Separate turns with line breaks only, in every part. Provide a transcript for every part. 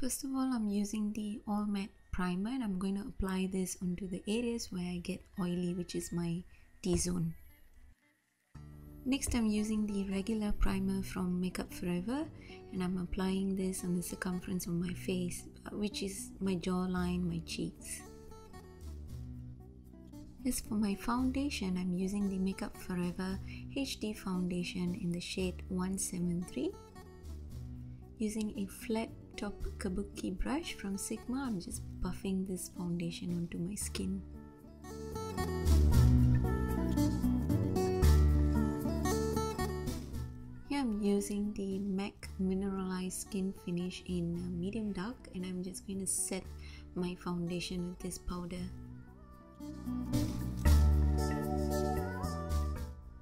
First of all, I'm using the All Matte Primer and I'm going to apply this onto the areas where I get oily, which is my T-zone. Next, I'm using the regular primer from Makeup Forever and I'm applying this on the circumference of my face, which is my jawline, my cheeks. As for my foundation, I'm using the Makeup Forever HD foundation in the shade 173. Using a flat top kabuki brush from Sigma, I'm just buffing this foundation onto my skin. Here I'm using the MAC Mineralized Skin Finish in medium dark and I'm just going to set my foundation with this powder.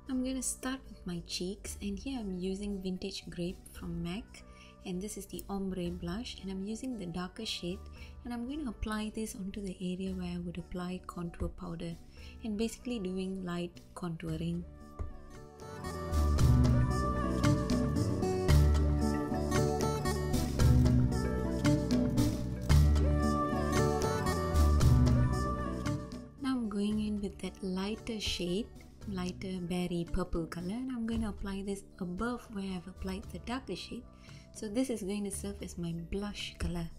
I'm going to start with my cheeks, and here I'm using Vintage Grape from MAC, and this is the ombre blush, and I'm using the darker shade and I'm going to apply this onto the area where I would apply contour powder and basically doing light contouring. Now I'm going in with that lighter shade, lighter berry purple color, and I'm going to apply this above where I've applied the darker shade. So this is going to serve as my blush color.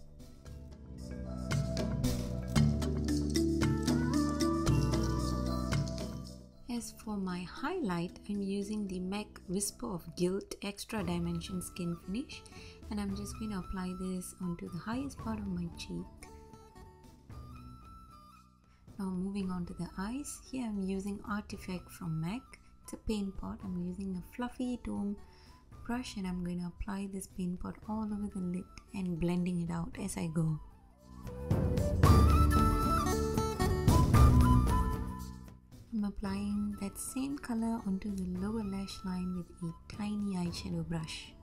As for my highlight, I'm using the MAC Whisper of Guilt Extra Dimension Skin Finish and I'm just going to apply this onto the highest part of my cheek. Now moving on to the eyes, here I'm using Artifact from MAC. It's a paint pot. I'm using a fluffy dome brush and I'm going to apply this paint pot all over the lid and blending it out as I go. I'm applying that same color onto the lower lash line with a tiny eyeshadow brush.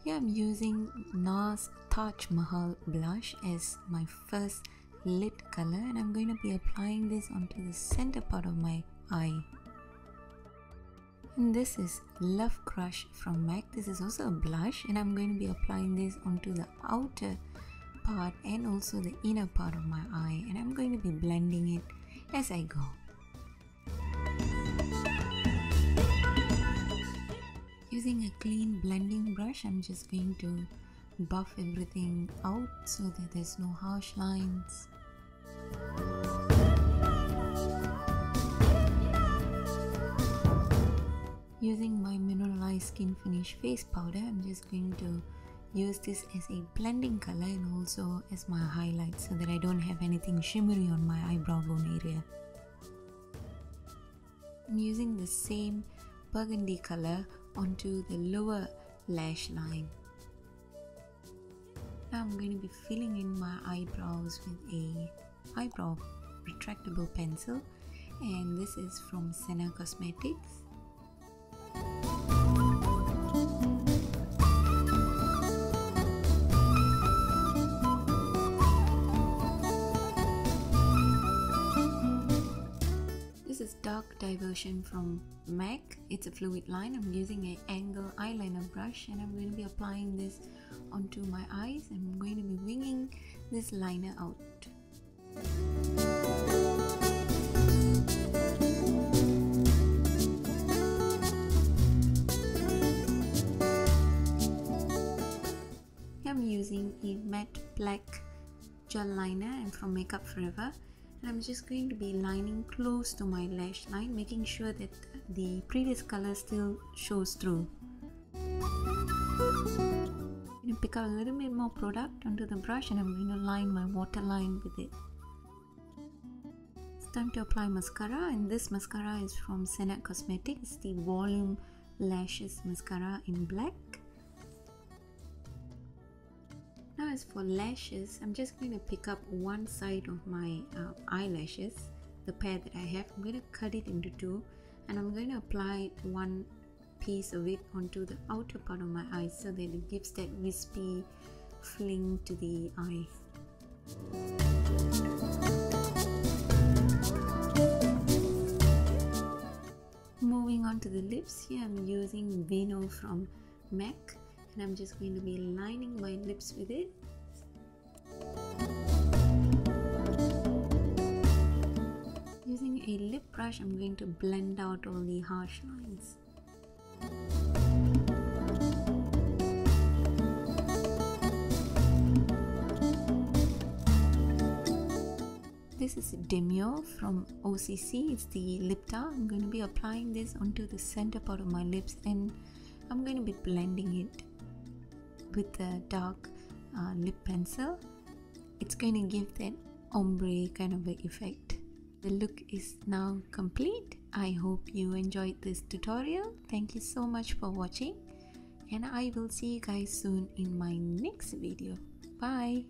Here I'm using NARS Taj Mahal blush as my first lid color and I'm going to be applying this onto the center part of my eye. And this is Love Crush from MAC. This is also a blush and I'm going to be applying this onto the outer part and also the inner part of my eye, and I'm going to be blending it as I go. Using a clean blending brush, I'm just going to buff everything out so that there's no harsh lines. Using my Mineralized Skin Finish face powder, I'm just going to use this as a blending color and also as my highlight so that I don't have anything shimmery on my eyebrow bone area. I'm using the same burgundy color onto the lower lash line. Now I'm going to be filling in my eyebrows with a eyebrow retractable pencil, and this is from Senna Cosmetics. This is Dark Diversion from MAC. It's a fluid line. I'm using an angle eyeliner brush and I'm going to be applying this onto my eyes and I'm going to be winging this liner out. I'm using a matte black gel liner and from Makeup Forever, and I'm just going to be lining close to my lash line, making sure that the previous color still shows through. I'm going to pick up a little bit more product onto the brush and I'm going to line my waterline with it. It's time to apply mascara, and this mascara is from Senna Cosmetics, the Volume Lashes Mascara in black. Now as for lashes, I'm just going to pick up one side of my eyelashes, the pair that I have. I'm going to cut it into two and I'm going to apply one piece of it onto the outer part of my eye so that it gives that wispy fling to the eye. Moving on to the lips, here I'm using Vino from MAC, and I'm just going to be lining my lips with it. Using a lip brush, I'm going to blend out all the harsh lines. This is Demure from OCC. It's the lip tar. I'm going to be applying this onto the center part of my lips, and I'm going to be blending it with the dark lip pencil. It's going to give that ombre kind of an effect. The look is now complete. I hope you enjoyed this tutorial. Thank you so much for watching, and I will see you guys soon in my next video. Bye.